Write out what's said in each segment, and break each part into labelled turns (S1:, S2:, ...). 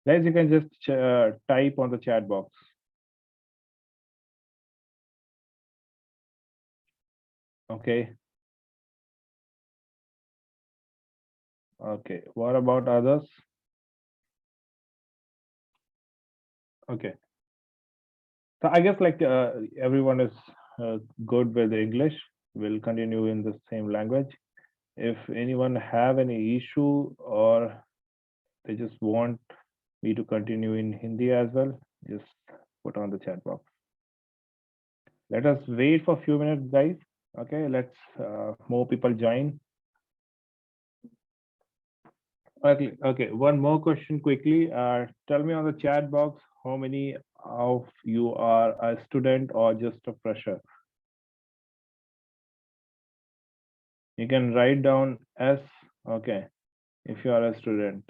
S1: Guys, you can just type on the chat box. Okay. Okay. What about others? Okay. So I guess like everyone is good with English. We'll continue in the same language. If anyone have any issue or they just want me to continue in Hindi as well, just put on the chat box. Let us wait for a few minutes, guys. Okay, let's more people join. Okay. One more question quickly. Tell me on the chat box how many of you are a student or just a fresher. You can write down S. Okay, if you are a student.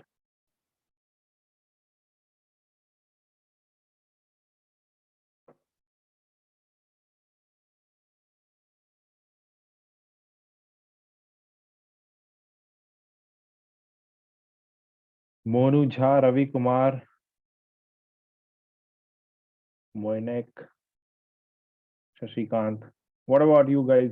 S1: Monu Jha, Ravi Kumar, Moinek, Shashikant. What about you guys?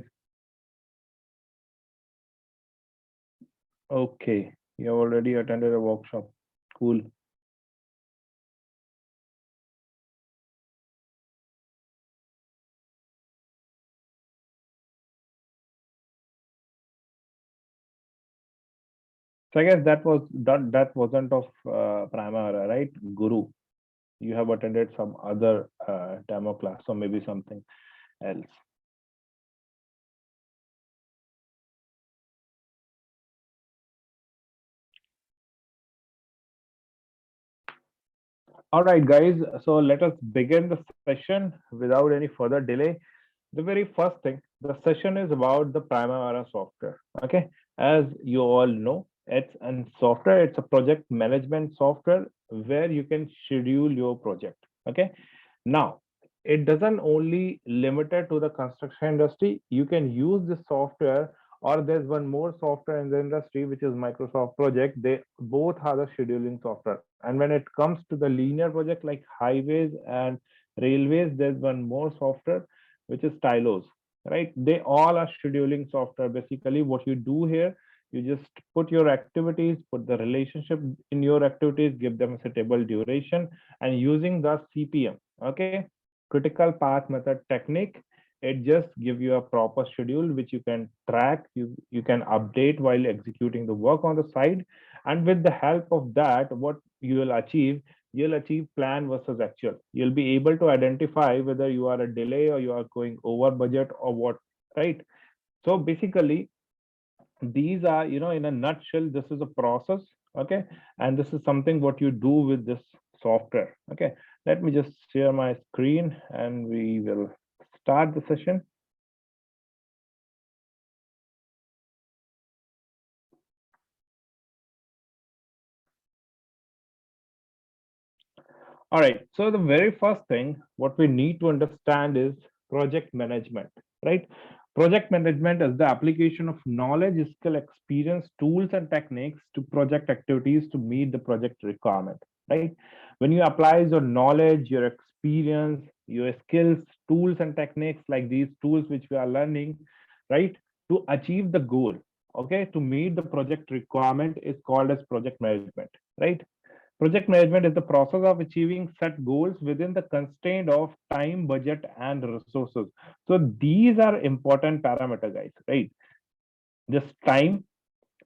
S1: Okay, you have already attended a workshop. Cool. So I guess that wasn't of Primavera, right? Guru. You have attended some other demo class or maybe something else. All right, guys. So let us begin the session without any further delay. The very first thing, the session is about the Primavera software. Okay, as you all know, it's a project management software where you can schedule your project. Okay, now it doesn't only limited to the construction industry. You can use this software, or there's one more software in the industry which is Microsoft Project. They both are the scheduling software. And when it comes to the linear project like highways and railways, there's one more software which is Stylos, right? They all are scheduling software. Basically, what you do here, you just put your activities, put the relationship in your activities, give them a suitable duration, and using the CPM, okay, critical path method technique, it just give you a proper schedule which you can track, you can update while executing the work on the side. And with the help of that, what you will achieve, you'll achieve plan versus actual. You'll be able to identify whether you are a delay or you are going over budget or what, right? So basically, these are, in a nutshell, this is a process. Okay, and this is something what you do with this software. Okay, let me just share my screen and we will start the session. All right, so the very first thing what we need to understand is project management, right? Project management is the application of knowledge, skill, experience, tools, and techniques to project activities to meet the project requirement, right? When you apply your knowledge, your experience, your skills, tools, and techniques like these tools which we are learning, right, to achieve the goal, okay, to meet the project requirement is called as project management, right? Project management is the process of achieving set goals within the constraint of time, budget, and resources. So these are important parameter, guys, right? Just time,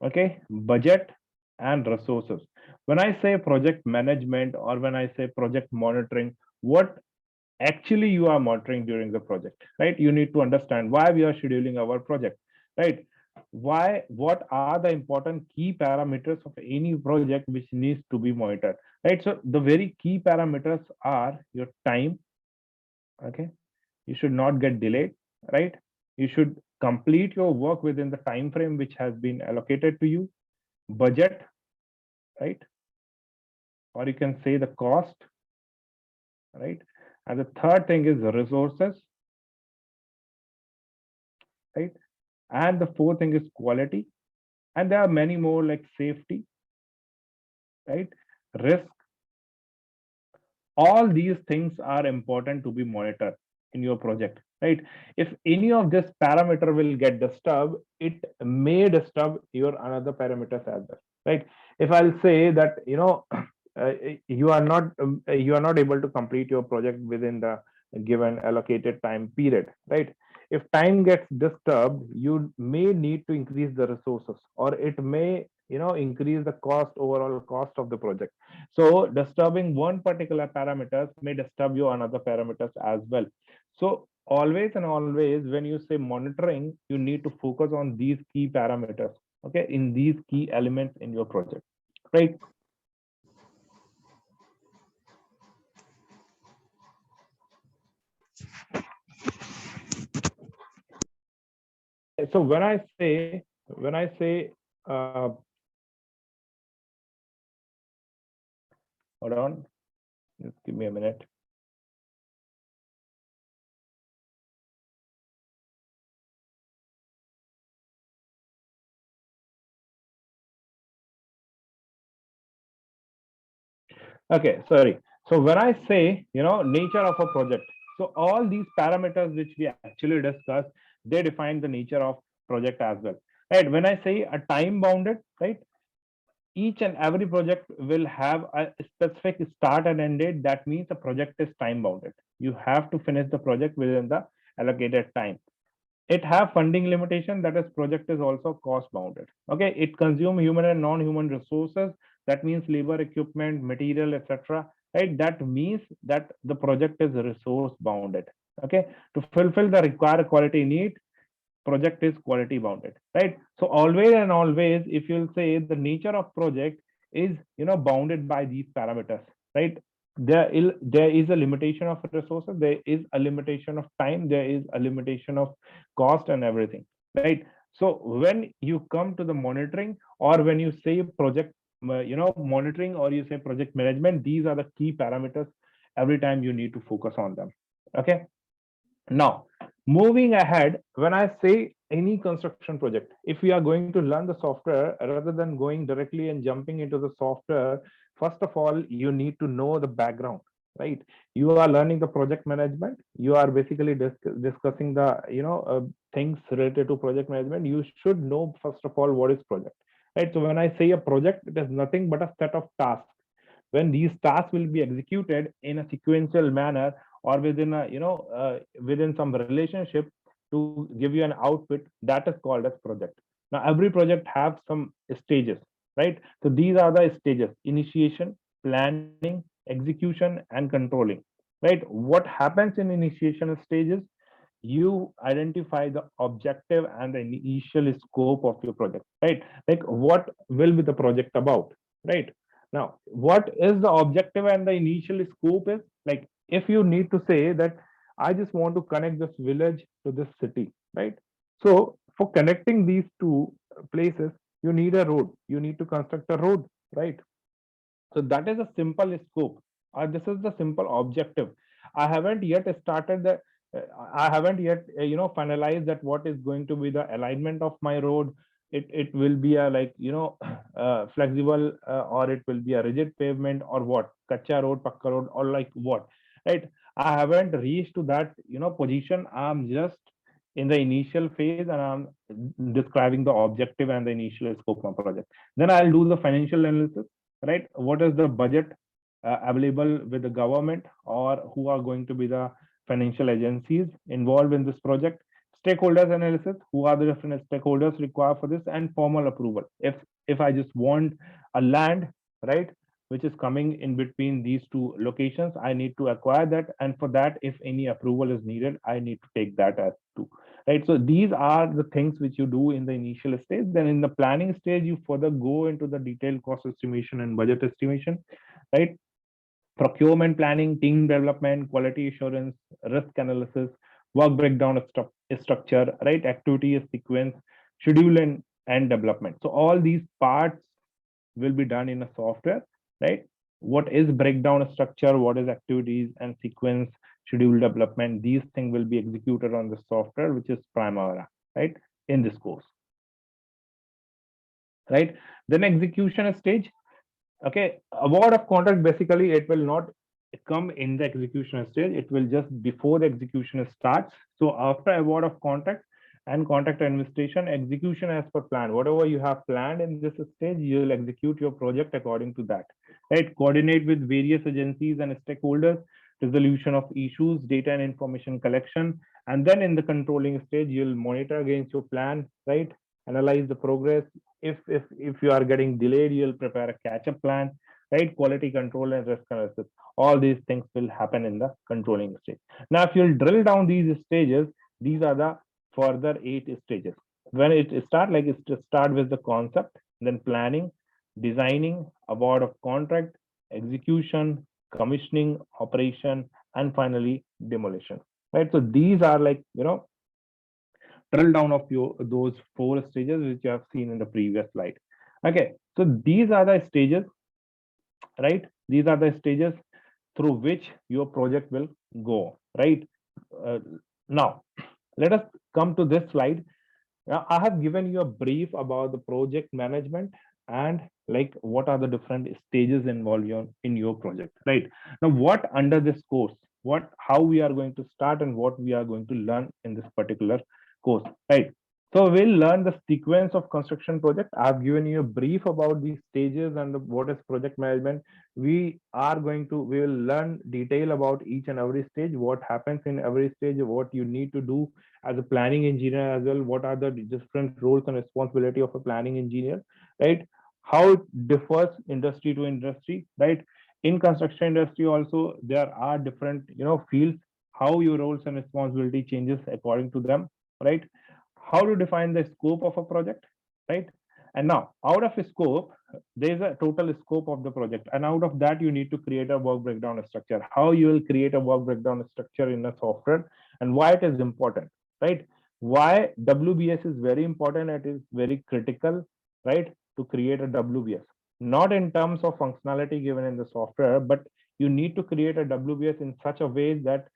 S1: okay, budget, and resources. When I say project management or when I say project monitoring, what actually you are monitoring during the project, right? You need to understand why we are scheduling our project, right? Why, what are the important key parameters of any project which needs to be monitored, right? So the very key parameters are your time, okay? You should not get delayed, right? You should complete your work within the time frame which has been allocated to you. Budget, right? Or you can say the cost, right? And the third thing is the resources, right? And the fourth thing is quality. And there are many more like safety, right? Risk, All these things are important to be monitored in your project, right? If any of this parameter will get disturbed, it may disturb your another parameters as well, right? If I'll say that, uh, you are not able to complete your project within the given allocated time period, right? If time gets disturbed, you may need to increase the resources, or it may, increase the cost, overall cost of the project. So disturbing one particular parameters may disturb your another parameters as well. So always and always, when you say monitoring, you need to focus on these key parameters, okay, in these key elements in your project, right? So when I say, hold on, just give me a minute. Okay, sorry. So when I say, nature of a project, so all these parameters which we actually discussed, they define the nature of project as well, right? When I say a time bounded, right? Each and every project will have a specific start and end date. That means the project is time bounded. You have to finish the project within the allocated time. It have funding limitation, that is project is also cost bounded. Okay, it consume human and non-human resources. That means labor, equipment, material, etc. Right, that means that the project is resource bounded. Okay, to fulfill the required quality need, project is quality bounded, right? So always and always, if you'll say the nature of project is, bounded by these parameters, right? There is a limitation of resources, there is a limitation of time, there is a limitation of cost and everything, right? So when you come to the monitoring, or when you say project, monitoring, or you say project management, these are the key parameters. Every time you need to focus on them. Okay, now, moving ahead, when I say any construction project, if we are going to learn the software rather than going directly and jumping into the software, first of all, you need to know the background, right? You are learning the project management. You are basically discussing the, things related to project management. You should know first of all what is project, right? So when I say a project, it is nothing but a set of tasks. When these tasks will be executed in a sequential manner, or within a, within some relationship to give you an output, that is called as project. Now every project have some stages, right? So these are the stages: initiation, planning, execution, and controlling, right? What happens in initiation stages? You identify the objective and the initial scope of your project, right? Like what will be the project about, right? Now what is the objective and the initial scope is, like, if you need to say that I just want to connect this village to this city, right? So for connecting these two places, you need a road, you need to construct a road, right? So that is a simple scope, or this is the simple objective. I haven't yet started the I haven't yet finalized that what is going to be the alignment of my road. It will be a, like, flexible, or it will be a rigid pavement, or what, kacha road, pakka road, or like what, right? I haven't reached to that position. I'm just in the initial phase, and I'm describing the objective and the initial scope of project. Then I'll do the financial analysis, right? What is the budget available with the government, or who are going to be the financial agencies involved in this project? Stakeholders analysis: who are the different stakeholders required for this? And formal approval. If I just want a land, right, which is coming in between these two locations, I need to acquire that, and for that, if any approval is needed, I need to take that as too, right? So these are the things which you do in the initial stage. Then in the planning stage, you further go into the detailed cost estimation and budget estimation, right? Procurement planning, team development, quality assurance, risk analysis, work breakdown of structure, right? Activity sequence, schedule, and development. So all these parts will be done in a software, right? What is breakdown structure, what is activities and sequence, schedule development, these things will be executed on the software, which is Primavera, right? In this course, right? Then execution stage. Okay, award of contract, basically it will not come in the execution stage. It will just before the execution starts. So after award of contract and contract administration, execution as per plan. Whatever you have planned in this stage, you will execute your project according to that. Right? Coordinate with various agencies and stakeholders, resolution of issues, data and information collection, and then in the controlling stage, you'll monitor against your plan. Right? Analyze the progress. If you are getting delayed, you'll prepare a catch-up plan. Right? Quality control and risk analysis, all these things will happen in the controlling stage. Now, if you'll drill down these stages, these are the further 8 stages. When it start, like it start with the concept, then planning, designing, award of contract, execution, commissioning, operation, and finally demolition. Right. So these are like, drill down of your those 4 stages which you have seen in the previous slide. Okay. So these are the stages, right? These are the stages through which your project will go, right? Uh, Now, let us come to this slide. Now, I have given you a brief about the project management and like what are the different stages involved in your project, right? Now, what under this course, how we are going to start and what we are going to learn in this particular course, right? So we'll learn the sequence of construction project. I've given you a brief about these stages and what is project management. We will learn detail about each and every stage, what happens in every stage, what you need to do as a planning engineer as well, what are the different roles and responsibility of a planning engineer, right? How it differs industry to industry, right? In construction industry also there are different fields, how your roles and responsibility changes according to them, right? How to define the scope of a project, right? And now out of a scope, there is a total scope of the project, and out of that you need to create a work breakdown structure. How you will create a work breakdown structure in a software, and why it is important, right? Why WBS is very important, it is very critical, right? To create a WBS, not in terms of functionality given in the software, but you need to create a WBS in such a way that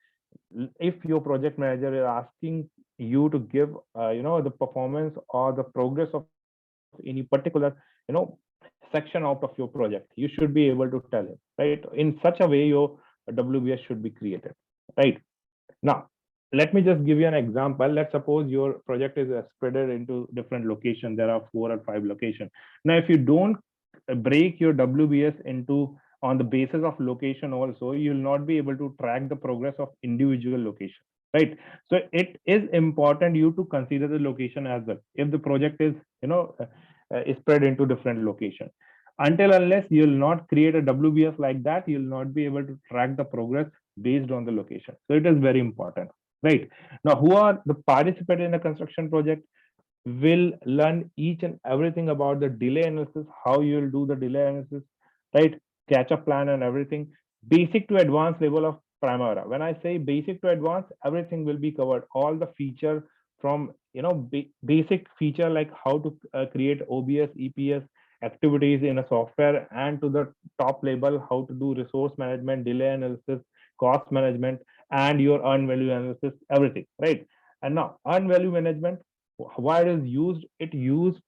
S1: if your project manager is asking you to give the performance or the progress of any particular section out of your project, you should be able to tell him, right? In such a way your WBS should be created, right? Now, let me just give you an example. Let's suppose your project is spread into different locations. There are 4 or 5 locations. Now, if you don't break your WBS into on the basis of location also, you'll not be able to track the progress of individual location, right? So it is important you to consider the location as well. If the project is spread into different locations, until unless you'll not create a WBS like that, you'll not be able to track the progress based on the location. So it is very important, right? Now, who are the participants in a construction project will learn each and everything about the delay analysis, how you will do the delay analysis, right? Catch up plan and everything. Basic to advanced level of Primavera. When I say basic to advanced, everything will be covered. All the feature from basic feature like how to create OBS, EPS activities in a software, and to the top level how to do resource management, delay analysis, cost management, and your earned value analysis, everything, right? And now earned value management, why it is used, it used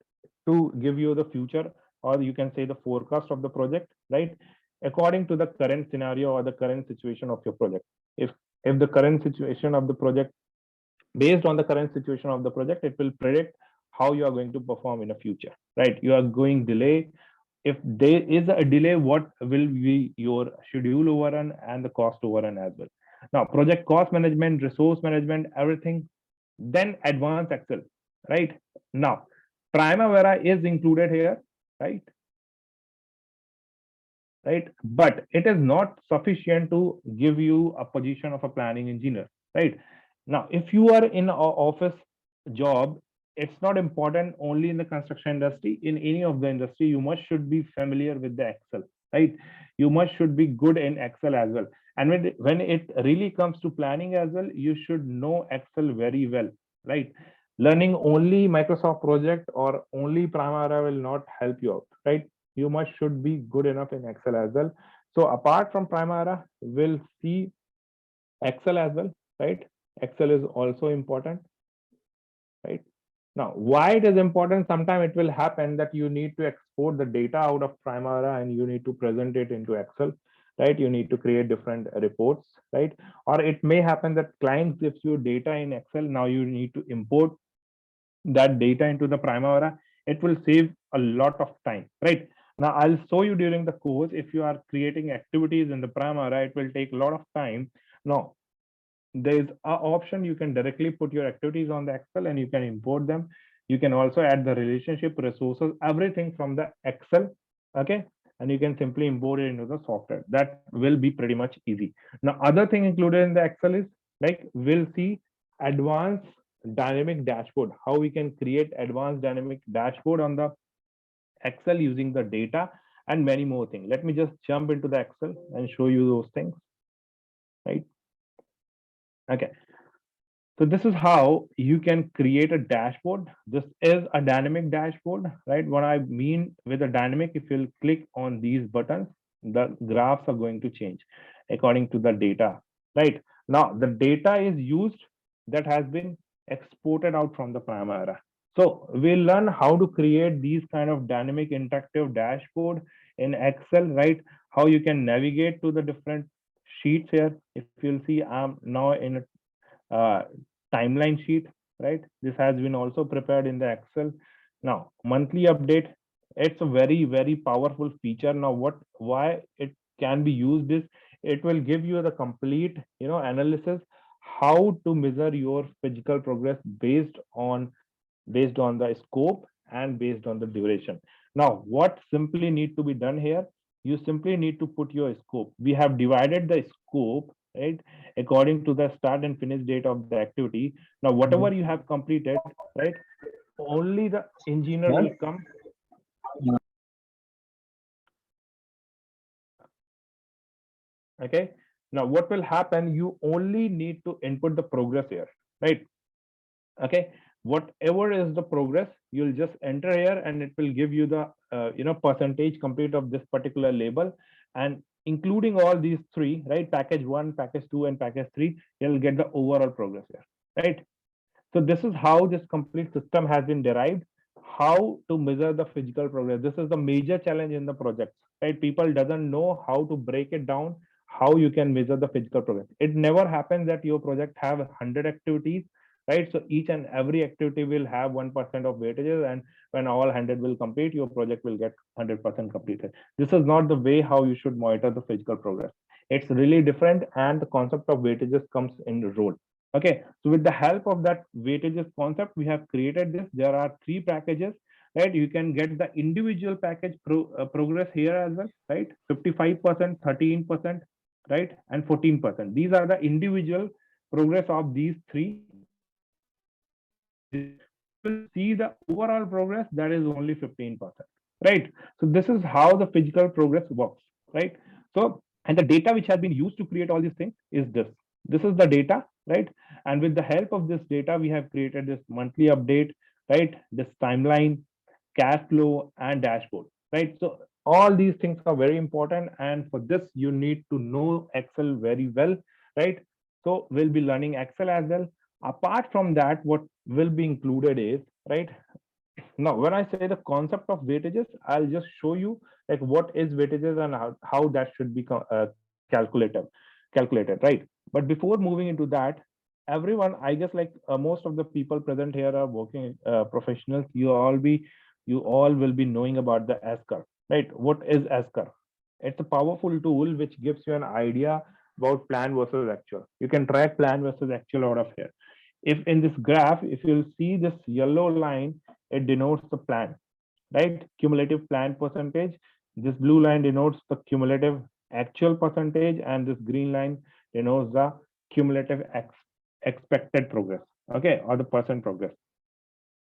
S1: to give you the future, or you can say the forecast of the project, right? According to the current scenario or the current situation of your project. If the current situation of the project, based on the current situation of the project, it will predict how you are going to perform in the future, right? You are going delay. If there is a delay, what will be your schedule overrun and the cost overrun as well. Now, project cost management, resource management, everything. Then advanced Excel, right? Now, Primavera is included here, right? Right? But it is not sufficient to give you a position of a planning engineer, right? Now, if you are in an office job, it's not important only in the construction industry. In any of the industry, you must should be familiar with the Excel, right? You must should be good in Excel as well. And when it really comes to planning as well, you should know Excel very well, right? Learning only Microsoft project or only Primavera will not help you out, right? You must should be good enough in Excel as well. So apart from Primavera, we'll see Excel as well, right? Excel is also important, right? Now, why it is important? Sometimes it will happen that you need to export the data out of Primavera and you need to present it into Excel. right? You need to create different reports, right? Or it may happen that client gives you data in Excel. Now you need to import that data into the Primavera. It will save a lot of time, right? Now I'll show you during the course. If you are creating activities in the Primavera, it will take a lot of time. Now there's a option, you can directly put your activities on the Excel and you can import them. You can also add the relationship, resources, everything from the Excel, okay? And you can simply import it into the software. That will be pretty much easy. Now other thing included in the Excel is, like, we'll see advanced dynamic dashboard, how we can create advanced dynamic dashboard on the Excel using the data, and many more things. Let me just jump into the Excel and show you those things, right? Okay. So this is how you can create a dashboard. This is a dynamic dashboard, right? What I mean with a dynamic, if you'll click on these buttons, the graphs are going to change according to the data, right? Now the data is used that has been exported out from the Primavera. So we'll learn how to create these kind of dynamic interactive dashboard in Excel, right? How you can navigate to the different sheets here. If you'll see, I'm now in a uh, timeline sheet, right? This has been also prepared in the Excel. Now, monthly update, it's a very, very powerful feature. Now, why it can be used is, it will give you the complete, analysis, how to measure your physical progress based on the scope and based on the duration. Now, what simply need to be done here? You simply need to put your scope. We have divided the scope, right, according to the start and finish date of the activity. Now, whatever you have completed, right, only the engineer will come. Okay. Now, what will happen? You only need to input the progress here, right? Okay, whatever is the progress, you'll just enter here and it will give you the percentage complete of this particular label, and including all these three, right, package 1, package 2, and package 3, you'll get the overall progress here, right? So this is how this complete system has been derived, how to measure the physical progress. This is the major challenge in the projects, right? People doesn't know how to break it down, how you can measure the physical progress. It never happens that your project have 100 activities, right? So each and every activity will have 1% of weightages, and when all 100 will complete, your project will get 100% completed. This is not the way how you should monitor the physical progress. It's really different, and the concept of weightages comes in the role. Okay, so with the help of that weightages concept, we have created this. There are three packages, right? You can get the individual package progress here as well, right? 55%, 13%, right? And 14%. These are the individual progress of these three. You will see the overall progress, that is only 15%, right? So this is how the physical progress works, right? So, and the data which has been used to create all these things is this. This is the data, right? And with the help of this data, we have created this monthly update, right? This timeline, cash flow, and dashboard, right? So all these things are very important, and for this you need to know Excel very well, right? So we'll be learning Excel as well. Apart from that, what will be included is, right, now when I say the concept of weightages, I'll just show you like what is weightages and how that should be calculated, right? But before moving into that, everyone, I guess, like most of the people present here are working professionals. You all will be knowing about the S curve, right? What is S curve? It's a powerful tool which gives you an idea about plan versus actual. You can track plan versus actual out of here. If in this graph, if you'll see this yellow line, it denotes the plan, right? Cumulative plan percentage. This blue line denotes the cumulative actual percentage, and this green line denotes the cumulative expected progress, okay, or the percent progress.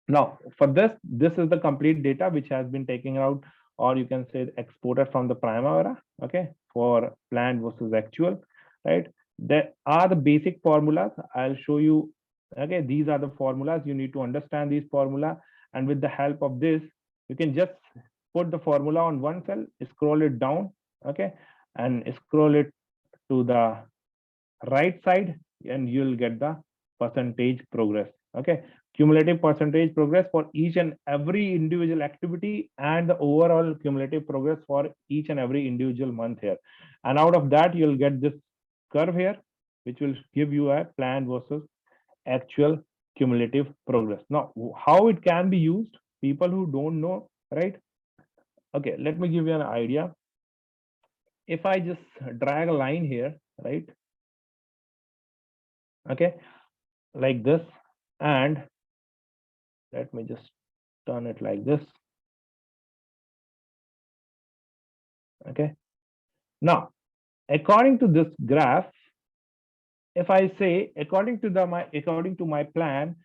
S1: Now, for this is the complete data which has been taken out, or you can say exported from the Primavera, okay, for planned versus actual, right? There are the basic formulas. I'll show you. Okay, these are the formulas. You need to understand these formula, and with the help of this, you can just put the formula on one cell, scroll it down, okay, and scroll it to the right side, and you'll get the percentage progress. Okay, cumulative percentage progress for each and every individual activity, and the overall cumulative progress for each and every individual month here. And out of that, you'll get this curve here, which will give you a plan versus actual cumulative progress. Now, how it can be used, people who don't know, right? Okay, let me give you an idea. If I just drag a line here, right? Okay, like this, and let me just turn it like this. Okay, now according to this graph, if I say according to my plan,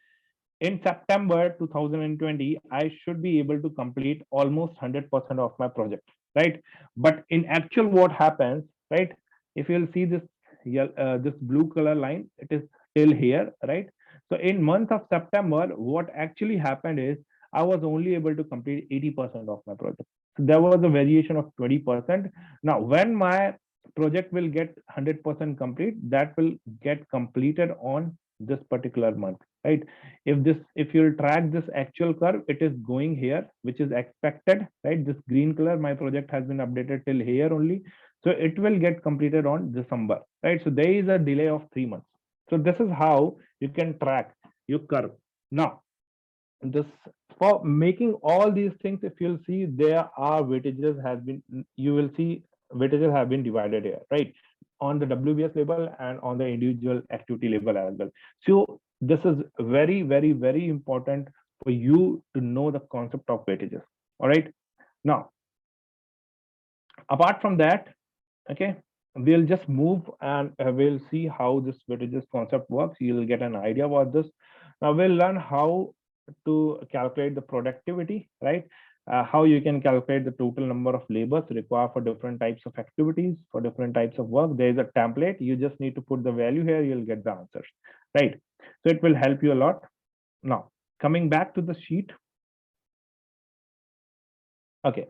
S1: in September 2020, I should be able to complete almost 100% of my project, right? But in actual, what happens, right? If you'll see this this blue color line, it is still here, right? So in month of September, what actually happened is I was only able to complete 80% of my project. So there was a variation of 20%. Now, when my project will get 100% complete, that will get completed on this particular month, right? If you'll track this actual curve, it is going here, which is expected, right? This green color, my project has been updated till here only, so it will get completed on December, right? So there is a delay of 3 months. So this is how you can track your curve. Now, this, for making all these things, if you'll see, there are weightages has been, you will see weightages have been divided here, right? On the WBS label and on the individual activity label as well. So this is very, very, very important for you to know the concept of weightages. All right. Now, apart from that, okay, we'll just move and we'll see how this weightages concept works. You'll get an idea about this. Now we'll learn how to calculate the productivity, right? How you can calculate the total number of labors required for different types of activities, for different types of work. There is a template. You just need to put the value here. You'll get the answers, right? So it will help you a lot. Now, coming back to the sheet. Okay.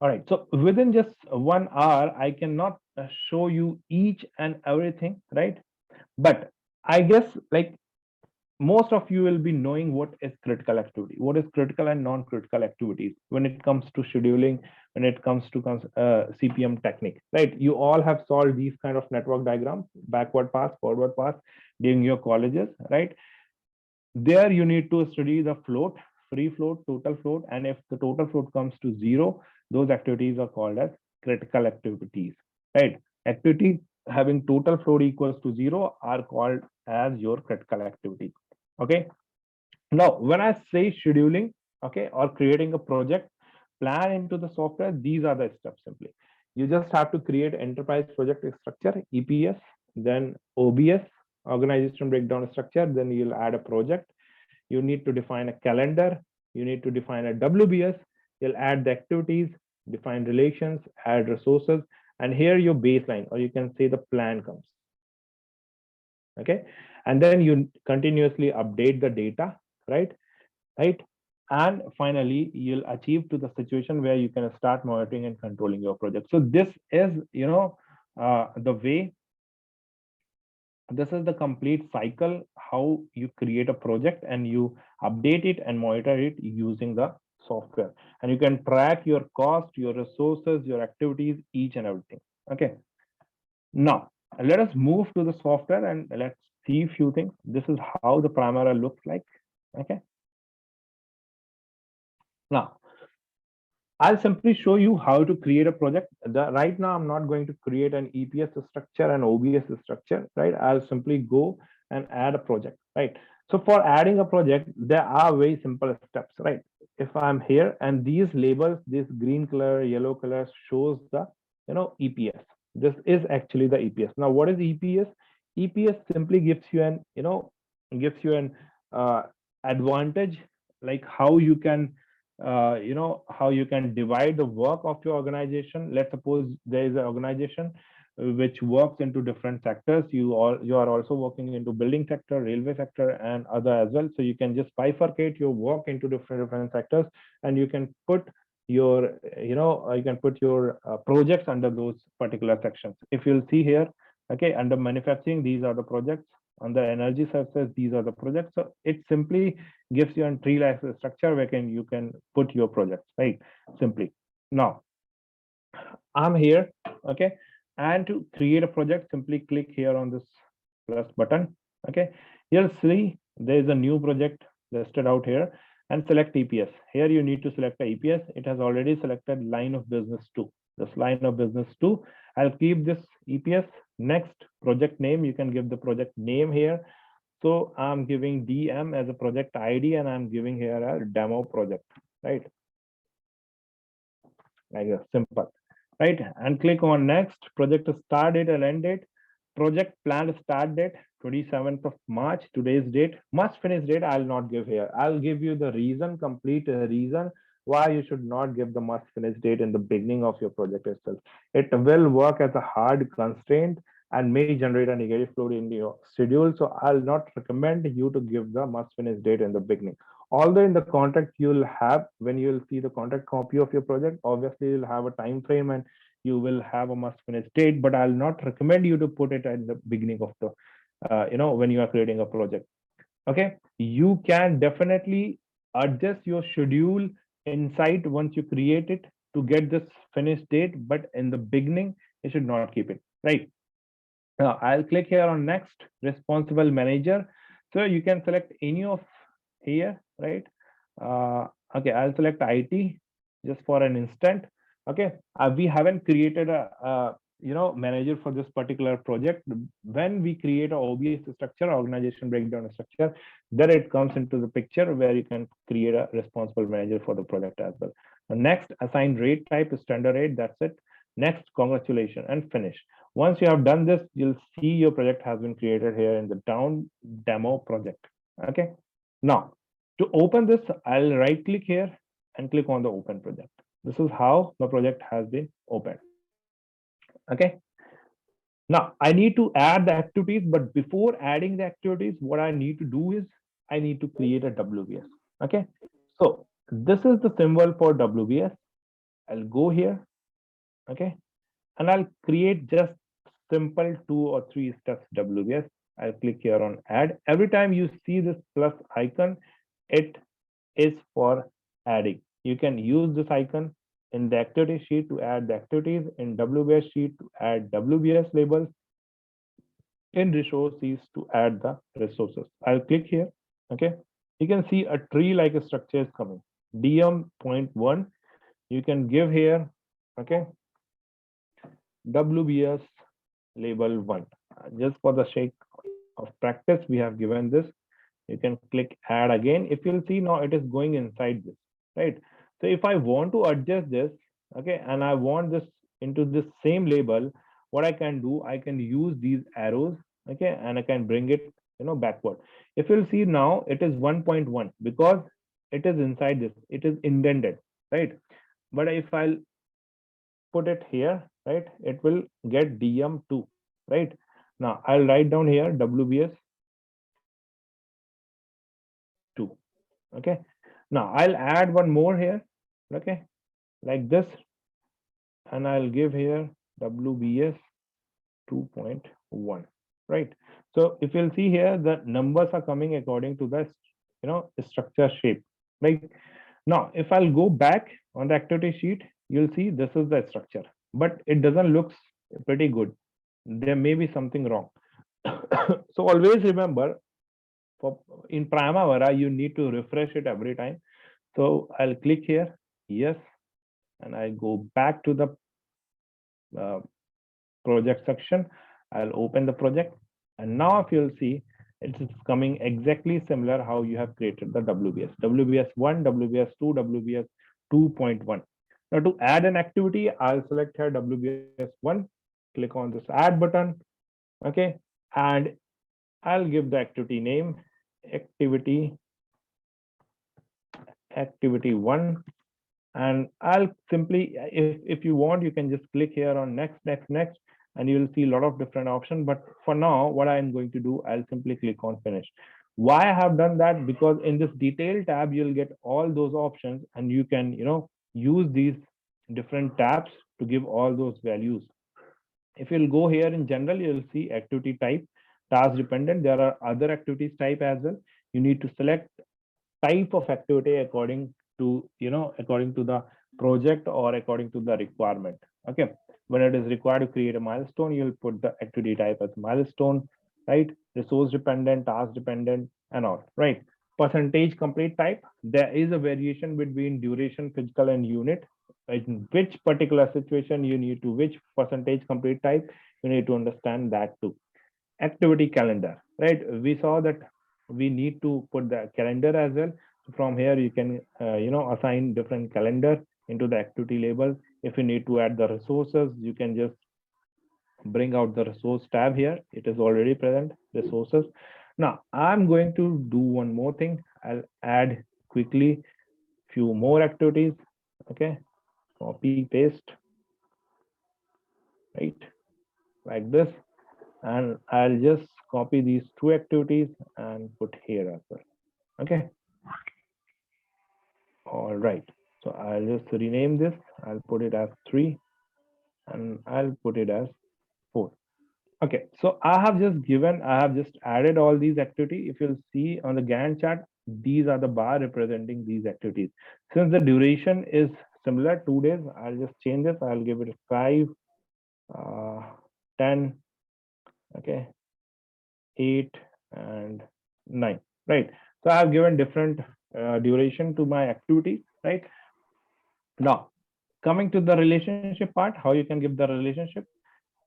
S1: All right. So within just 1 hour, I cannot show you each and everything, right? But I guess like most of you will be knowing what is critical activity, what is critical and non-critical activities when it comes to scheduling, when it comes to CPM technique, right? You all have solved these kind of network diagrams, backward pass, forward pass, during your colleges, right? There you need to study the float, free float, total float, and if the total float comes to 0, those activities are called as critical activities, right? Activity having total float equals to 0 are called as your critical activity. Okay. Now, when I say scheduling, okay, or creating a project plan into the software, these are the steps simply. You just have to create enterprise project structure, EPS, then OBS, organization breakdown structure, then you'll add a project. You need to define a calendar. You need to define a WBS. You'll add the activities, define relations, add resources, and here your baseline, or you can say the plan comes. Okay, and then you continuously update the data, right? And finally, you'll achieve to the situation where you can start monitoring and controlling your project. So this is, the way, this is the complete cycle, how you create a project and you update it and monitor it using the software. And you can track your cost, your resources, your activities, each and everything. Okay. Now, let us move to the software and let's see a few things. This is how the Primavera looks like. Okay. Now, I'll simply show you how to create a project. Right now, I'm not going to create an EPS structure and OBS structure, right? I'll simply go and add a project, right? So for adding a project, there are very simple steps, right? If I'm here and these labels, this green color, yellow color shows the, EPS. This is actually the EPS. Now, what is EPS? EPS simply gives you an, advantage, like how you can how you can divide the work of your organization. Let's suppose there is an organization which works into different sectors. You are also working into building sector, railway sector, and other as well. So you can just bifurcate your work into different sectors, and you can put your projects under those particular sections. If you'll see here, Okay, under manufacturing, these are the projects. Under energy services, these are the projects. So it simply gives you a tree-like structure where you can put your projects, right? Simply. Now, I'm here, okay? And to create a project, simply click here on this plus button, okay? You'll see there is a new project listed out here and select EPS. Here you need to select a EPS. It has already selected line of business 2. This line of business 2. I'll keep this EPS. Next project name, you can give the project name here. So I'm giving DM as a project ID and I'm giving here a demo project, right? Like a simple, right? And click on next. Project start date and end date. Project planned start date 27th of March. Today's date. Must finish date I'll not give here. I'll give you the reason, complete reason why you should not give the must finish date in the beginning of your project itself. It will work as a hard constraint and may generate a negative load in your schedule. So I'll not recommend you to give the must finish date in the beginning. Although in the contract you'll have, when you'll see the contract copy of your project, obviously you'll have a time frame and you will have a must finish date, but I'll not recommend you to put it at the beginning of the when you are creating a project. Okay, you can definitely adjust your schedule inside once you create it to get this finished date, but in the beginning you should not keep it, right? Now I'll click here on next, responsible manager. So you can select any of here, right? Okay, I'll select IT just for an instant. Okay, we haven't created a manager for this particular project. When we create a OBS structure, organization breakdown structure, then it comes into the picture where you can create a responsible manager for the project as well. Next, assign rate type standard rate. That's it. Next, congratulations and finish. Once you have done this, you'll see your project has been created here in the down demo project. Okay. Now, to open this, I'll right click here and click on the open project. This is how the project has been opened. Okay. Now, I need to add the activities, but before adding the activities, what I need to do is I need to create a WBS. Okay. So this is the symbol for WBS. I'll go here. Okay. And I'll create just simple 2 or 3 steps WBS. I'll click here on add. Every time you see this plus icon, it is for adding. You can use this icon in the activity sheet to add the activities, in WBS sheet to add WBS labels, in resources to add the resources. I'll click here. Okay. You can see a tree like a structure is coming. DM.1. You can give here. Okay. WBS label 1. Just for the sake of practice, we have given this. You can click add again. If you'll see now, it is going inside this, right? So if I want to adjust this, okay, and I want this into this same label, what I can do, I can use these arrows, okay, and I can bring it, backward. If you'll see now, it is 1.1 because it is inside this, it is indented, right? But if I'll put it here, right, it will get DM2, right? Now I'll write down here WBS 2. Okay. Now I'll add one more here. Okay. Like this. And I'll give here WBS 2.1. Right. So if you'll see here, the numbers are coming according to the structure shape. Right. Now, if I'll go back on the activity sheet, you'll see this is the structure, but it doesn't look pretty good. There may be something wrong. So always remember, in Primavera, you need to refresh it every time. So I'll click here, yes, and I go back to the project section. I'll open the project, and now if you'll see, it's coming exactly similar how you have created the WBS. WBS 1, WBS 2, WBS 2.1. Now to add an activity, I'll select here WBS 1, click on this add button, okay, and I'll give the activity name activity 1, and I'll simply, if you want, you can just click here on next, and you'll see a lot of different options. But for now, what I'm going to do, I'll simply click on finish. Why I have done that? Because in this detail tab, you'll get all those options, and you can use these different tabs to give all those values. If you'll go here in general, you'll see activity type, task dependent. There are other activities type as well. You need to select type of activity according to, according to the project or according to the requirement. Okay. When it is required to create a milestone, you'll put the activity type as milestone, right? Resource dependent, task dependent, and all, right? Percentage complete type, there is a variation between duration, physical, and unit. In which particular situation you need to, which percentage complete type, you need to understand that too. Activity calendar, right? We saw that we need to put the calendar as well. So from here you can assign different calendar into the activity label. If you need to add the resources, you can just bring out the resource tab here. It is already present, resources. Now I'm going to do one more thing. I'll add quickly few more activities. Okay, copy paste, right, like this. And I'll just copy these two activities and put here as well. Okay. All right. So I'll just rename this. I'll put it as 3 and I'll put it as 4. Okay. So I have just added all these activity. If you'll see on the Gantt chart, these are the bar representing these activities. Since the duration is similar, 2 days, I'll just change this. I'll give it 5, uh, 10, okay, 8, and 9, right? So I have given different duration to my activity, right? Now, coming to the relationship part, how you can give the relationship.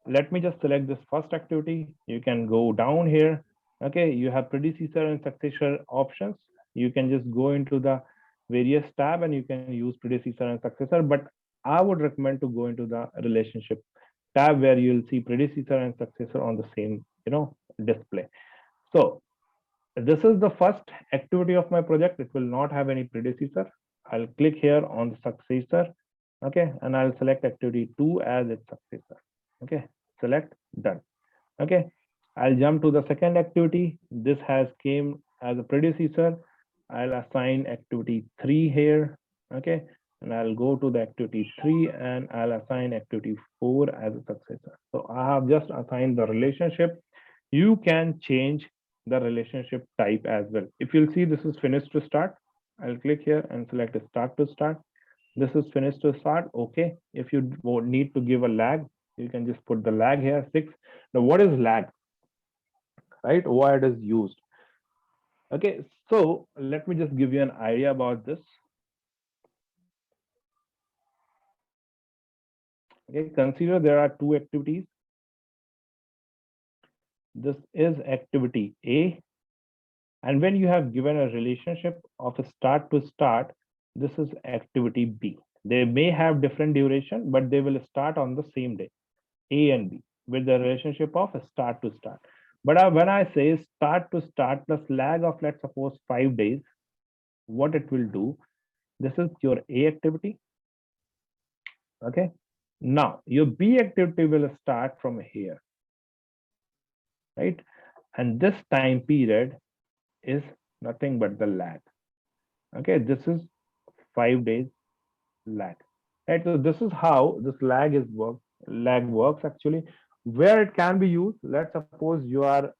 S1: Let me just select this first activity. You can go down here. Okay, you have predecessor and successor options. You can just go into the various tab and you can use predecessor and successor, but I would recommend to go into the relationship tab where you'll see predecessor and successor on the same, display. So this is the first activity of my project. It will not have any predecessor. I'll click here on the successor. Okay, and I'll select activity 2 as its successor. Okay, select done. Okay, I'll jump to the second activity. This has came as a predecessor. I'll assign activity 3 here. Okay, and I'll go to the activity 3 and I'll assign activity 4 as a successor. So I have just assigned the relationship. You can change the relationship type as well. If you'll see, this is finished to start. I'll click here and select start to start. This is finished to start. Okay. If you need to give a lag, you can just put the lag here, 6. Now, what is lag, right? Why it is used? Okay. So let me just give you an idea about this. Okay. Consider there are two activities. This is activity A. And when you have given a relationship of a start to start, this is activity B. They may have different duration, but they will start on the same day, A and B, with the relationship of a start to start. But when I say start to start plus lag of, let's suppose, 5 days, what it will do, this is your A activity. Okay. Now your B activity will start from here, right? And this time period is nothing but the lag. Okay. This is 5 days lag, right? So this is how this lag works actually. Where it can be used, let's suppose you are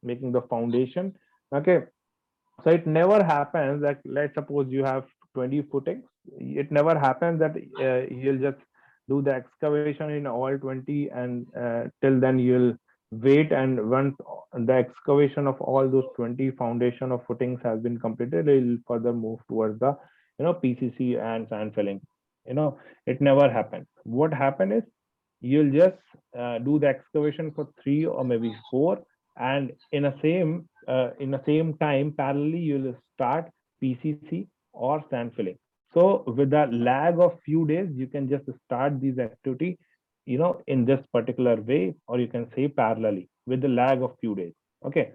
S1: making the foundation. Okay, so it never happens that, let's suppose you have 20 footings. It never happens that you'll just do the excavation in all 20 and till then you'll wait, and once the excavation of all those 20 foundation of footings has been completed, it'll further move towards the PCC and sand filling. It never happens. What happened is you'll just do the excavation for 3 or maybe 4, and in the same time parallelly you'll start PCC or sand filling. So with a lag of few days, you can just start these activity, in this particular way, or you can say parallelly with the lag of few days. Okay,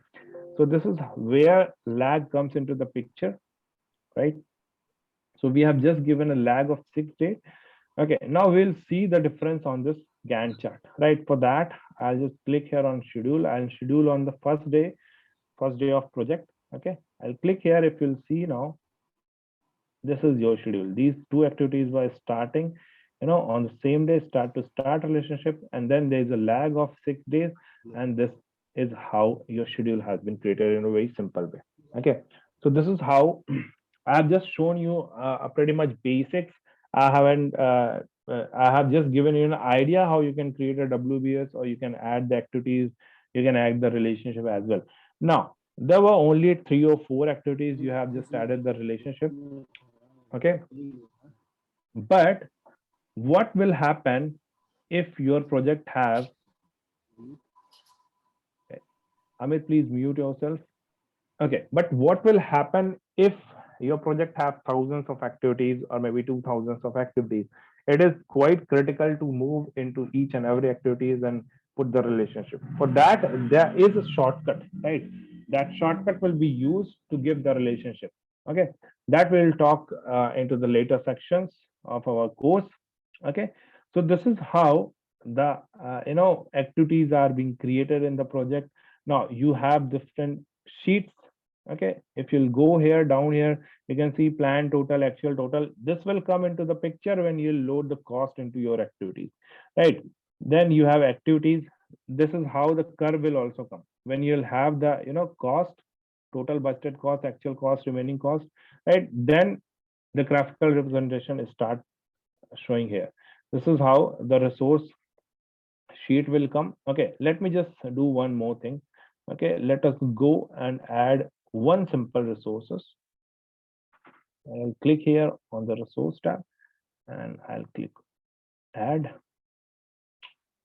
S1: so this is where lag comes into the picture, right? So we have just given a lag of 6 days. Okay, now we'll see the difference on this Gantt chart, right? For that, I'll just click here on schedule. I'll schedule on the first day of project. Okay, I'll click here. If you'll see, now, this is your schedule. These two activities were starting. on the same day start relationship, and then there's a lag of 6 days, and this is how your schedule has been created in a very simple way. Okay, so this is how I have just shown you a pretty much basics. I haven't I have just given you an idea how you can create a WBS, or you can add the activities, you can add the relationship as well. Now there were only 3 or 4 activities you have just added the relationship. Okay, but what will happen if your project have, Amit, please mute yourself. Okay, but what will happen if your project have thousands of activities, or maybe 2000s of activities? It is quite critical to move into each and every activities and put the relationship. For that, there is a shortcut, right? That shortcut will be used to give the relationship. Okay, that we'll talk into the later sections of our course. Okay, so this is how the activities are being created in the project. Now you have different sheets. Okay, if you'll go here, down here, you can see plan, total, actual, total. This will come into the picture when you load the cost into your activities, right? Then you have activities. This is how the curve will also come when you'll have the cost, total budgeted cost, actual cost, remaining cost, right? Then the graphical representation is start showing here. This is how the resource sheet will come. Okay, let me just do one more thing. Okay, let us go and add one simple resources. I'll click here on the resource tab, and I'll click add.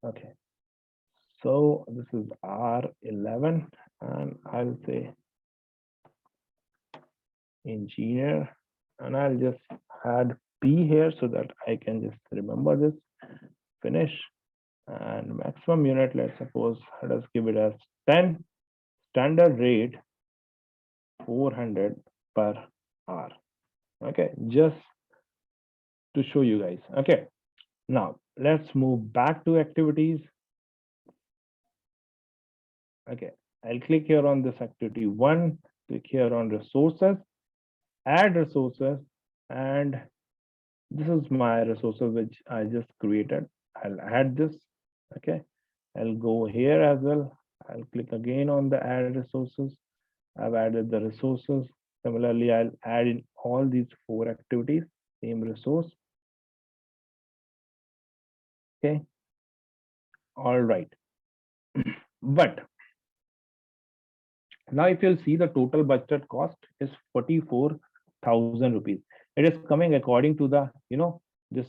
S1: Okay, so this is R11, and I'll say engineer, and I'll just add P here so that I can just remember this. Finish, and maximum unit, let's suppose, let us give it as 10. Standard rate 400 per hour. Okay, just to show you guys. Okay, now let's move back to activities. Okay, I'll click here on this activity 1, click here on resources, add resources, and this is my resources which I just created. I'll add this. Okay, I'll go here as well. I'll click again on the add resources. I've added the resources. Similarly, I'll add in all these 4 activities, same resource. Okay, all right. But now if you'll see, the total budget cost is 44,000 rupees. It is coming according to the this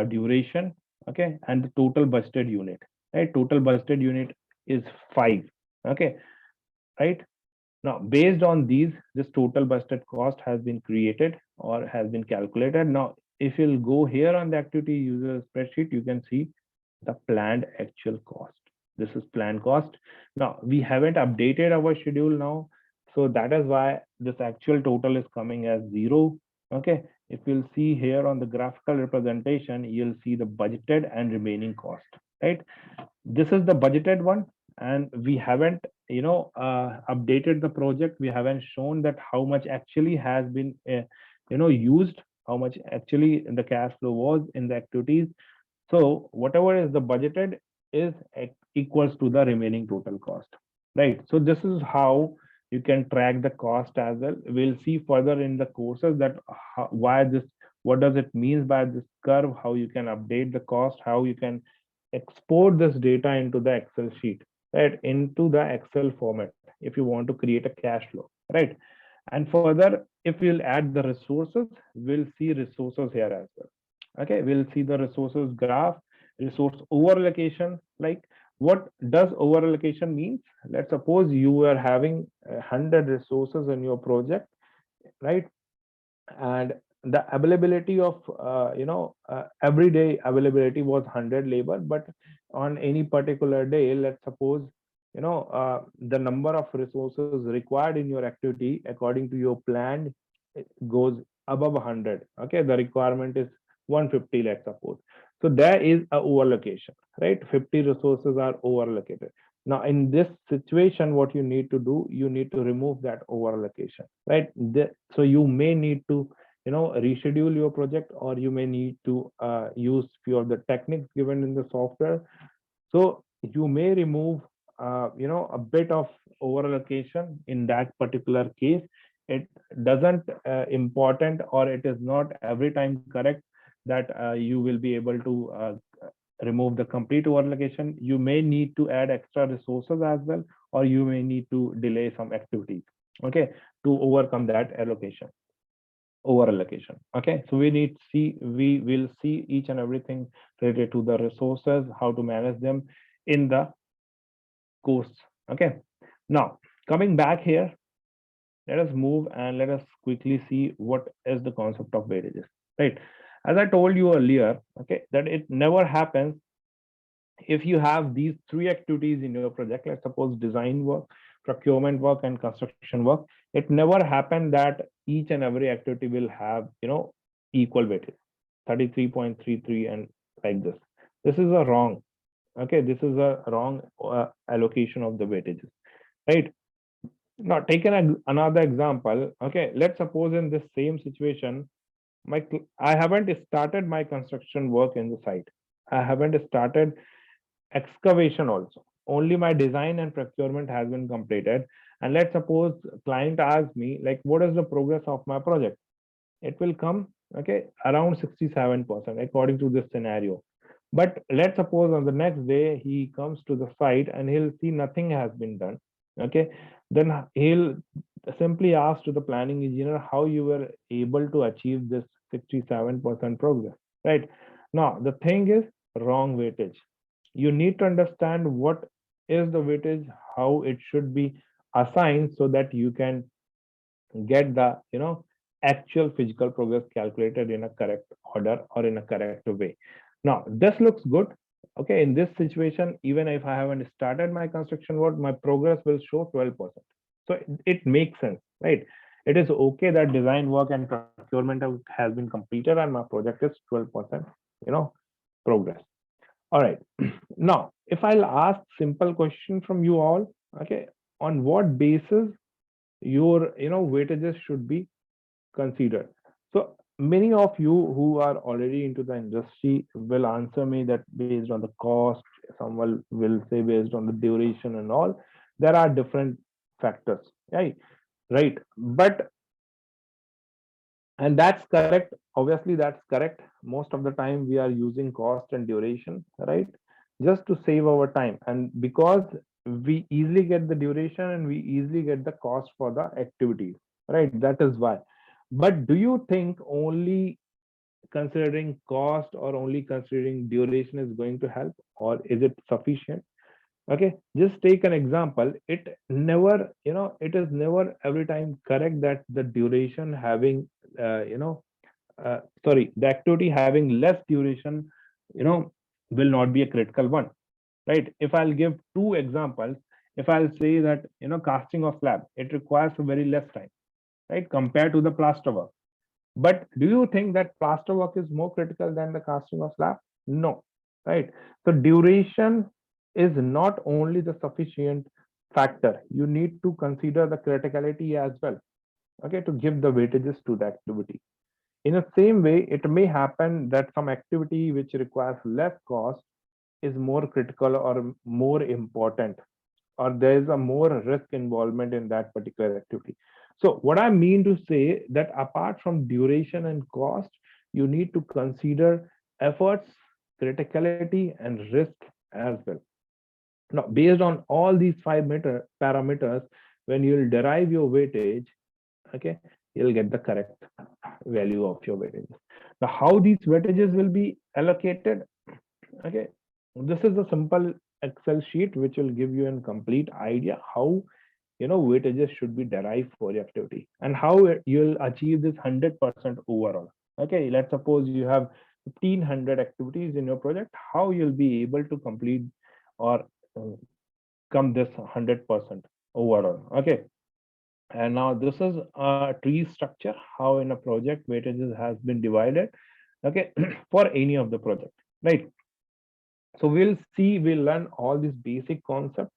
S1: duration. Okay, and the total budgeted unit, right? Total budgeted unit is 5. Okay, right? Now based on these, this total budgeted cost has been created or has been calculated. Now if you'll go here on the activity user spreadsheet, you can see the planned actual cost. This is planned cost. Now we haven't updated our schedule now, so that is why this actual total is coming as 0. Okay, if you'll see here on the graphical representation, you'll see the budgeted and remaining cost, right? This is the budgeted one, and we haven't updated the project. We haven't shown that how much actually has been used, how much actually the cash flow was in the activities. So whatever is the budgeted is equals to the remaining total cost, right? So this is how you can track the cost as well. We'll see further in the courses that why this, what does it mean by this curve, how you can update the cost, how you can export this data into the Excel sheet, right? Into the Excel format if you want to create a cash flow, right? And further, if we'll add the resources, we'll see resources here as well. Okay, we'll see the resources graph, resource over allocation. Like, what does over allocation means? Let's suppose you are having 100 resources in your project, right? And the availability of everyday availability was 100 labor, but on any particular day, let's suppose the number of resources required in your activity according to your plan goes above 100. Okay, the requirement is 150, let's suppose. So there is a over allocation, right? 50 resources are over allocated. Now in this situation, what you need to do, you need to remove that over allocation, right? So you may need to reschedule your project, or you may need to use few of the techniques given in the software. So you may remove a bit of over allocation in that particular case. It doesn't important, or it is not every time correct that you will be able to remove the complete over allocation. You may need to add extra resources as well, or you may need to delay some activities, okay, to overcome that allocation, over allocation. Okay, so we will see each and everything related to the resources, how to manage them in the course. Okay, now coming back here, let us move and let us quickly see what is the concept of weightages, right? As I told you earlier, okay, that it never happens if you have these three activities in your project. Let's suppose design work, procurement work, and construction work. It never happened that each and every activity will have equal weightage, 33.33 and like this. This is a wrong, okay, this is a wrong allocation of the weightages, right? Now taken another example. Okay, let's suppose in this same situation, I haven't started my construction work in the site. I haven't started excavation also. Only my design and procurement has been completed. And let's suppose client asks me, like, what is the progress of my project? It will come, okay, around 67% according to this scenario. But let's suppose on the next day he comes to the site and he'll see nothing has been done. Okay, then he'll simply ask to the planning engineer how you were able to achieve this 67% progress. Right now, the thing is wrong weightage. You need to understand what is the weightage, how it should be assigned, so that you can get the actual physical progress calculated in a correct order or in a correct way. Now this looks good. Okay, in this situation, even if I haven't started my construction work, my progress will show 12%. So it makes sense, right? It is okay that design work and procurement has been completed and my project is 12% you know progress. All right. Now if I'll ask simple question from you all, okay, on what basis your weightages should be considered. So many of you who are already into the industry will answer me that based on the cost, someone will say based on the duration and all. There are different factors, right? Right. But and that's correct. Obviously, that's correct. Most of the time we are using cost and duration, right? Just to save our time. And because we easily get the duration and we easily get the cost for the activities, right? That is why. But do you think only considering cost or only considering duration is going to help, or is it sufficient? Okay, just take an example. It never, it is never every time correct that the duration having, sorry, the activity having less duration, you know, will not be a critical one, right? If I'll give two examples, if I'll say that, casting of slab, it requires a very less time, right, compared to the plaster work. But do you think that plaster work is more critical than the casting of slab? No, right? So duration is not only the sufficient factor. You need to consider the criticality as well, okay, to give the weightages to the activity. In the same way, it may happen that some activity which requires less cost is more critical or more important, or there is a more risk involvement in that particular activity. So what I mean to say that apart from duration and cost, you need to consider efforts, criticality, and risk as well. Now, based on all these parameters, when you'll derive your weightage, okay, you'll get the correct value of your weightages. Now, how these weightages will be allocated? Okay, this is a simple Excel sheet which will give you a complete idea how weightages should be derived for your activity and how you'll achieve this 100% overall. Okay, let's suppose you have 1500 activities in your project. How you'll be able to complete or uh, come this 100% overall. Okay, and now this is a tree structure, how in a project weightages has been divided, okay, for any of the project, right? So we'll learn all these basic concept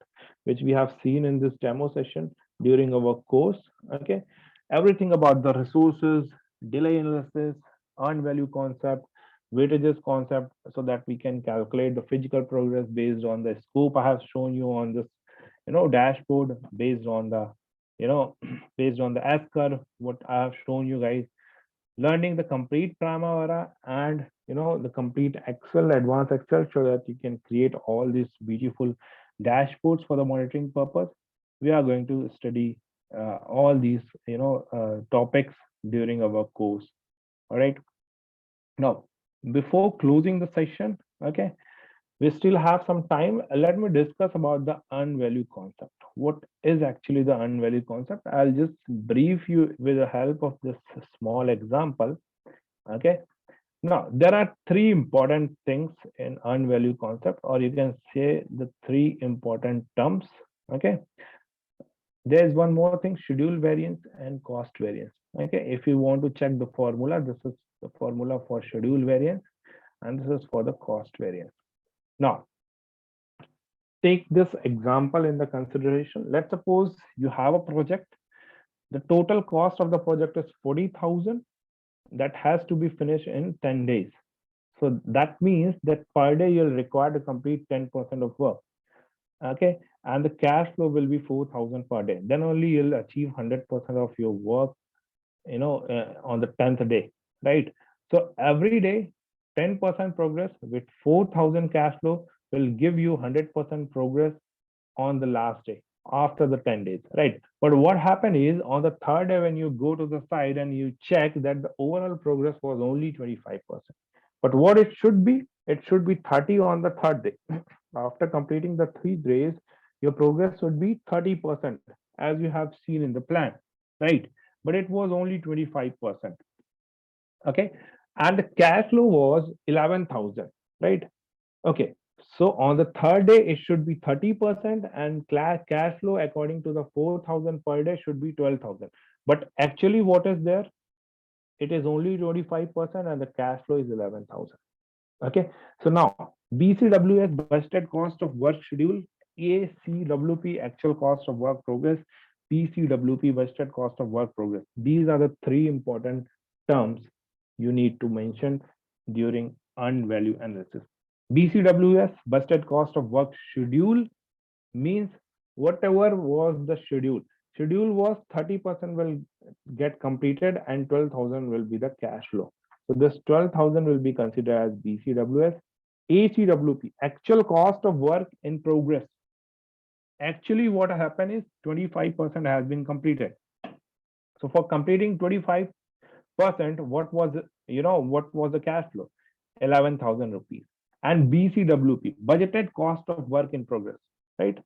S1: which we have seen in this demo session during our course. Okay, everything about the resources, delay analysis, earned value concept, weightages concept, so that we can calculate the physical progress based on the scope I have shown you on this, dashboard, based on the, based on the S curve, what I have shown you guys, learning the complete Primavera and the complete Excel, advanced Excel, so that you can create all these beautiful dashboards for the monitoring purpose. We are going to study all these topics during our course. All right. Now, before closing the session, okay, we still have some time. Let me discuss about the unvalue concept. What is actually the unvalue concept? I'll just brief you with the help of this small example. Okay. Now, there are three important things in unvalue concept, or you can say the three important terms. Okay. There's one more thing, schedule variance and cost variance. Okay. If you want to check the formula, this is the formula for schedule variance, and this is for the cost variance. Now, take this example in the consideration. Let's suppose you have a project. The total cost of the project is 40,000. That has to be finished in 10 days. So that means that per day you'll require to complete 10% of work. Okay. And the cash flow will be 4,000 per day. Then only you'll achieve 100% of your work, on the 10th day, right? So every day, 10% progress with 4,000 cash flow will give you 100% progress on the last day after the 10 days, right? But what happened is on the third day, when you go to the site and you check that the overall progress was only 25%. But what it should be 30 on the third day. After completing the 3 days, your progress would be 30%, as you have seen in the plan, right? But it was only 25%. Okay. And the cash flow was 11,000, right? Okay. So on the third day, it should be 30%, and cash flow according to the 4,000 per day should be 12,000. But actually, what is there? It is only 25%, and the cash flow is 11,000. Okay. So now BCWS, budgeted cost of work schedule, ACWP, actual cost of work progress, PCWP, budgeted cost of work progress. These are the three important terms you need to mention during earned value analysis. BCWS, budgeted cost of work schedule, means whatever was the schedule. Schedule was 30% will get completed and 12,000 will be the cash flow. So this 12,000 will be considered as BCWS. ACWP, actual cost of work in progress. Actually, what happened is 25% has been completed. So for completing 25%, what was the cash flow? 11,000 rupees. And BCWP, budgeted cost of work in progress, right?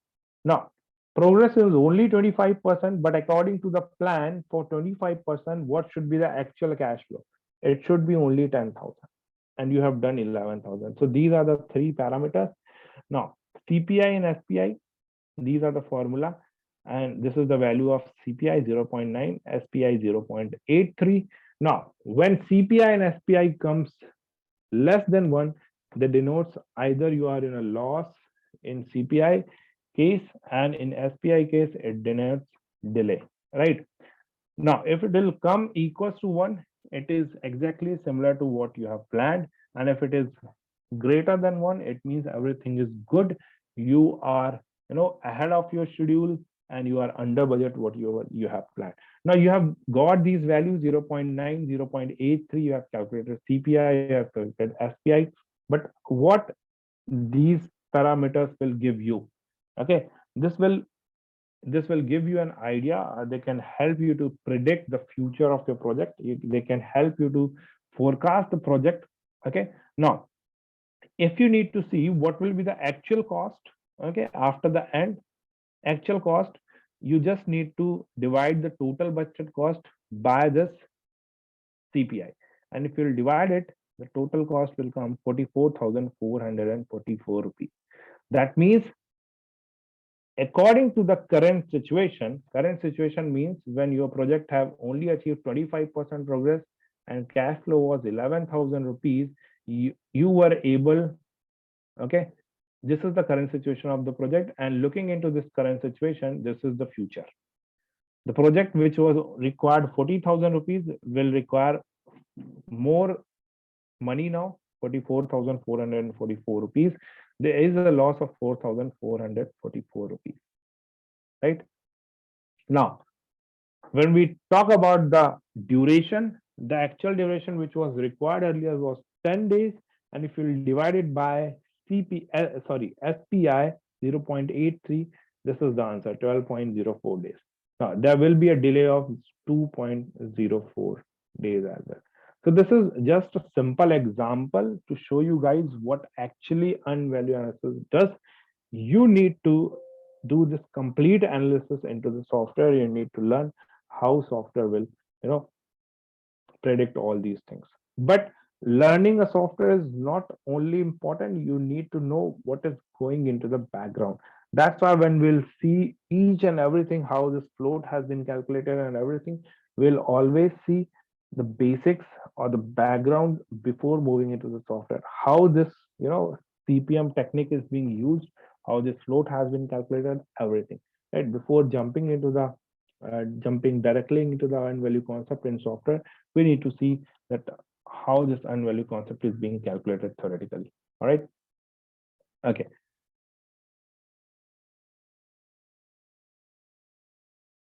S1: Now, progress is only 25%, but according to the plan for 25%, what should be the actual cash flow? It should be only 10,000, and you have done 11,000. So these are the three parameters. Now, CPI and SPI, these are the formula, and this is the value of CPI 0.9, SPI 0.83. Now, when CPI and SPI comes less than 1, that denotes either you are in a loss in CPI case, and in SPI case it denotes delay, right? Now, if it will come equals to 1, it is exactly similar to what you have planned, and if it is greater than 1, it means everything is good. You are ahead of your schedule, and you are under budget what you have planned. Now you have got these values 0.9, 0.83, you have calculated CPI, you have calculated SPI, but what these parameters will give you, okay, this will give you an idea. They can help you to predict the future of your project. They can help you to forecast the project. Okay. Now, if you need to see what will be the actual cost, okay, after the end actual cost, you just need to divide the total budget cost by this CPI. And if you'll divide it, the total cost will come 44,444 rupees. That means, according to the current situation means when your project have only achieved 25% progress and cash flow was 11,000 rupees, you were able, okay, this is the current situation of the project, and looking into this current situation, this is the future. The project which was required 40,000 rupees will require more money now, 44,444 rupees. There is a loss of 4,444 rupees, right? Now, when we talk about the duration, the actual duration which was required earlier was 10 days, and if you divide it by SPI 0.83, this is the answer, 12.04 days. Now, there will be a delay of 2.04 days as well. So this is just a simple example to show you guys what actually unvalue analysis does. You need to do this complete analysis into the software. You need to learn how software will, you know, predict all these things. But learning a software is not only important, you need to know what is going into the background. That's why when we'll see each and everything, how this float has been calculated and everything, we'll always see the basics or the background before moving into the software, how this, you know, CPM technique is being used, how this float has been calculated, everything, right? Before jumping directly into the earned value concept in software, we need to see that how this earned value concept is being calculated theoretically. All right. Okay.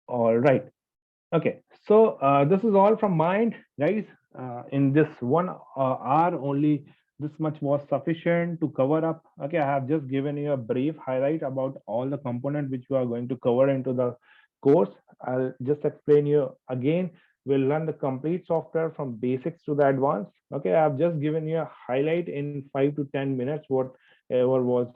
S1: All right. Okay. So this is all from mine, guys. In this 1 hour only, this much was sufficient to cover up. Okay, I have just given you a brief highlight about all the components which we are going to cover into the course. I'll just explain you again. We'll learn the complete software from basics to the advanced. Okay, I've just given you a highlight in 5 to 10 minutes, whatever was,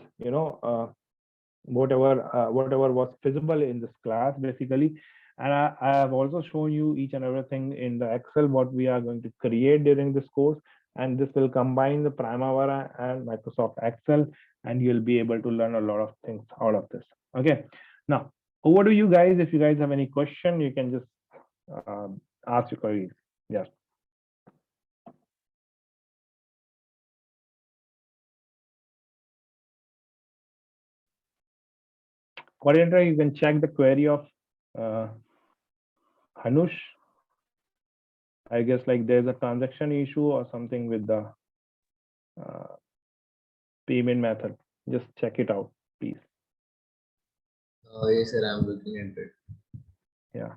S1: whatever was feasible in this class basically. And I have also shown you each and everything in the Excel what we are going to create during this course, and this will combine the Primavera and Microsoft Excel, and you'll be able to learn a lot of things out of this. Okay, now over to you guys. If you guys have any question, you can just ask your queries. Yes. Coordinator, you can check the query of uh, Hanush. I guess like there's a transaction issue or something with the uh, payment method. Just check it out, please.
S2: Yes, sir, I'm looking into it.
S1: Yeah.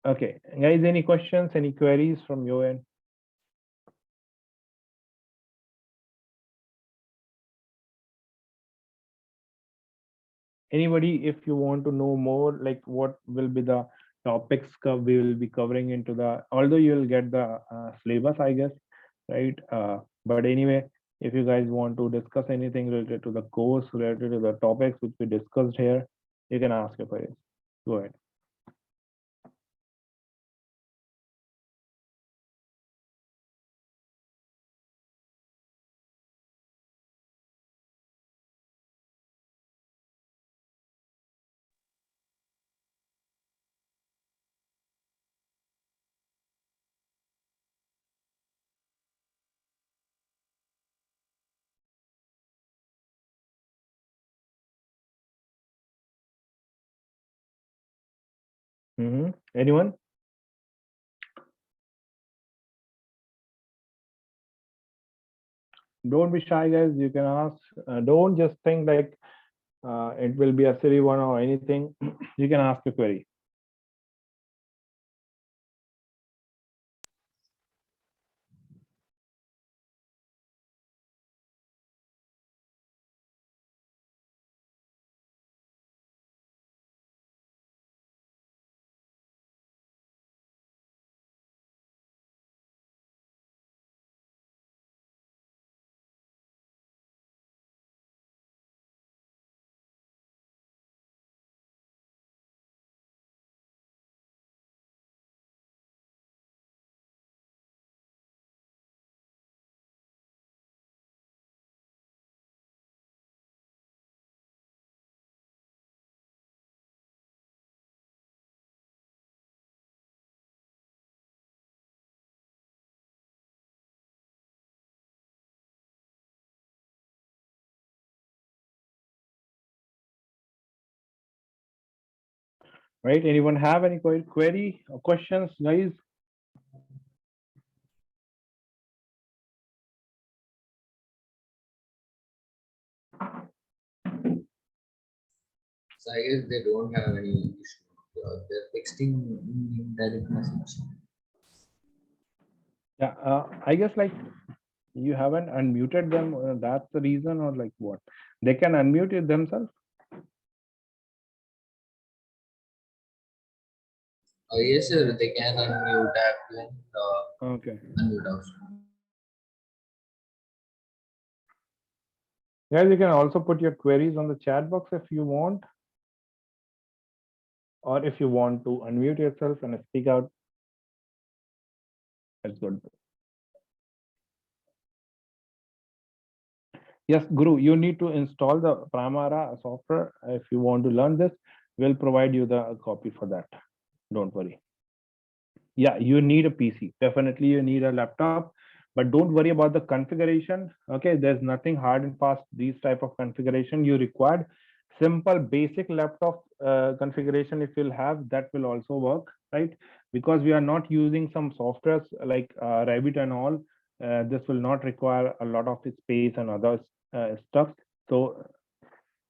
S1: Okay. Guys, any questions, any queries from your end? Anybody, if you want to know more, like what will be the topics we will be covering into the, although you will get the syllabus, I guess, right? But anyway, if you guys want to discuss anything related to the course, related to the topics which we discussed here, you can ask your queries. Go ahead. Anyone? Don't be shy, guys. You can ask. Don't just think like it will be a silly one or anything. You can ask a query. Right? Anyone have any query or questions, guys?
S2: So I guess they don't have any issue. They're texting in direct message.
S1: Yeah, I guess like you haven't unmuted them. That's the reason, or like what? They can unmute it themselves.
S2: Yes, sir. They can unmute app and
S1: Okay.
S2: unmute also.
S1: Guys, you can also put your queries on the chat box if you want, or if you want to unmute yourself and speak out. That's good. Yes, Guru, you need to install the Primavera software. If you want to learn this, we'll provide you the copy for that. Don't worry. Yeah, you need a PC. Definitely you need a laptop, but don't worry about the configuration. Okay, there's nothing hard and fast. These type of configuration you required. Simple basic laptop configuration, if you'll have, that will also work, right? Because we are not using some softwares like Rabbit and all. This will not require a lot of space and other stuff. So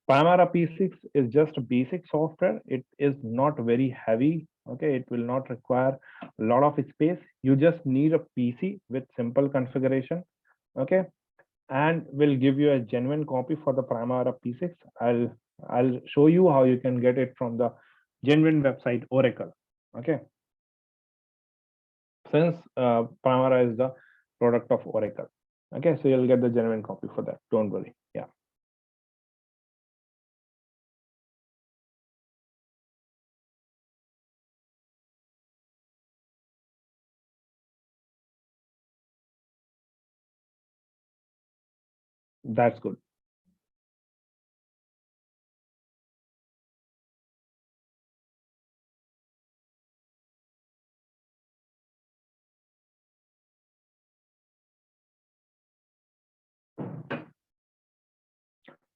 S1: Primavera P6 is just a basic software. It is not very heavy. Okay, it will not require a lot of space. You just need a PC with simple configuration. Okay, and we'll give you a genuine copy for the Primavera P6. I'll show you how you can get it from the genuine website Oracle. Okay, since Primavera is the product of Oracle. Okay, so you'll get the genuine copy for that. Don't worry. Yeah. That's good.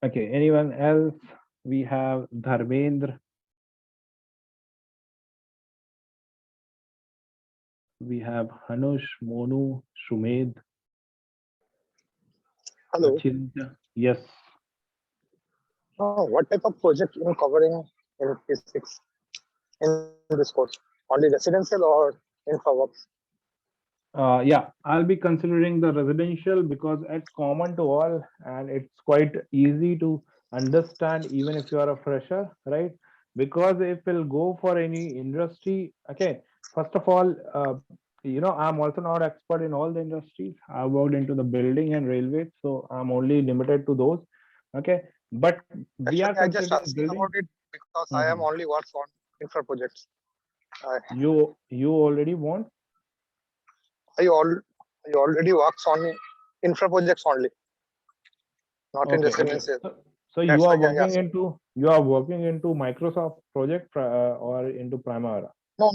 S1: Okay, anyone else? We have Dharmendra. We have Hanush, Monu, Shumed,
S3: Hello.
S1: Achintya. Yes.
S3: What type of project you are covering in P6 in this course? Only residential or infra works?
S1: Yeah, I'll be considering the residential because it's common to all and it's quite easy to understand even if you are a fresher, right? Because if we'll go for any industry, okay, first of all, I'm also not expert in all the industries. I worked into the building and railways, so I'm only limited to those. Okay, but we are
S3: Actually, I just
S1: considering
S3: asking
S1: building.
S3: about it because I am
S1: Mhm.
S3: only works on infra projects.
S1: You already want?
S3: I already works on infra projects only, not in
S1: Okay, okay.
S3: residential.
S1: So
S3: That's why I asked.
S1: you are working into Microsoft project or into Primavera?
S3: No.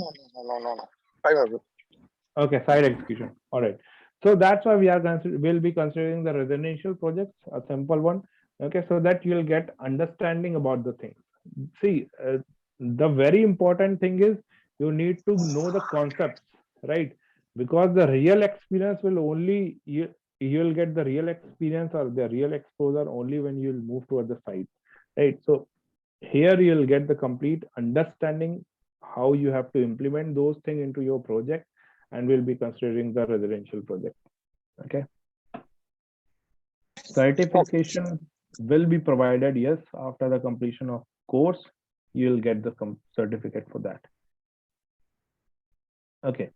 S3: Primavera.
S1: Okay, side execution. All right. So that's why we'll be considering the residential projects, a simple one. Okay, so that you'll get understanding about the things. See, the very important thing is you need to know the concepts, right? Because the real experience will only you'll get the real experience or the real exposure only when you'll move toward the site, right? So here you'll get the complete understanding how you have to implement those things into your project, and we'll be considering the residential project. Okay, certification will be provided, yes, after the completion of course you'll get the certificate for that. Okay,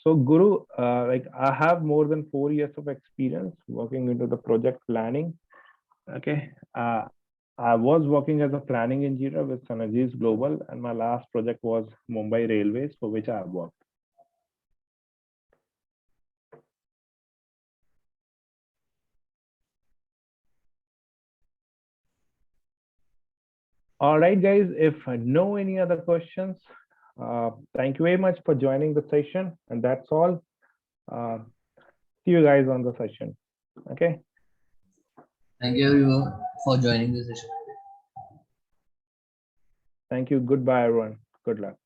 S1: so Guru, like I have more than 4 years of experience working into the project planning. Okay, I was working as a planning engineer with Synergies Global, and my last project was Mumbai Railways, for which I have worked. All right, guys, if no any other questions, thank you very much for joining the session, and that's all. See you guys on the session. Okay.
S2: Thank you everyone for joining this session.
S1: Thank you. Goodbye, everyone. Good luck.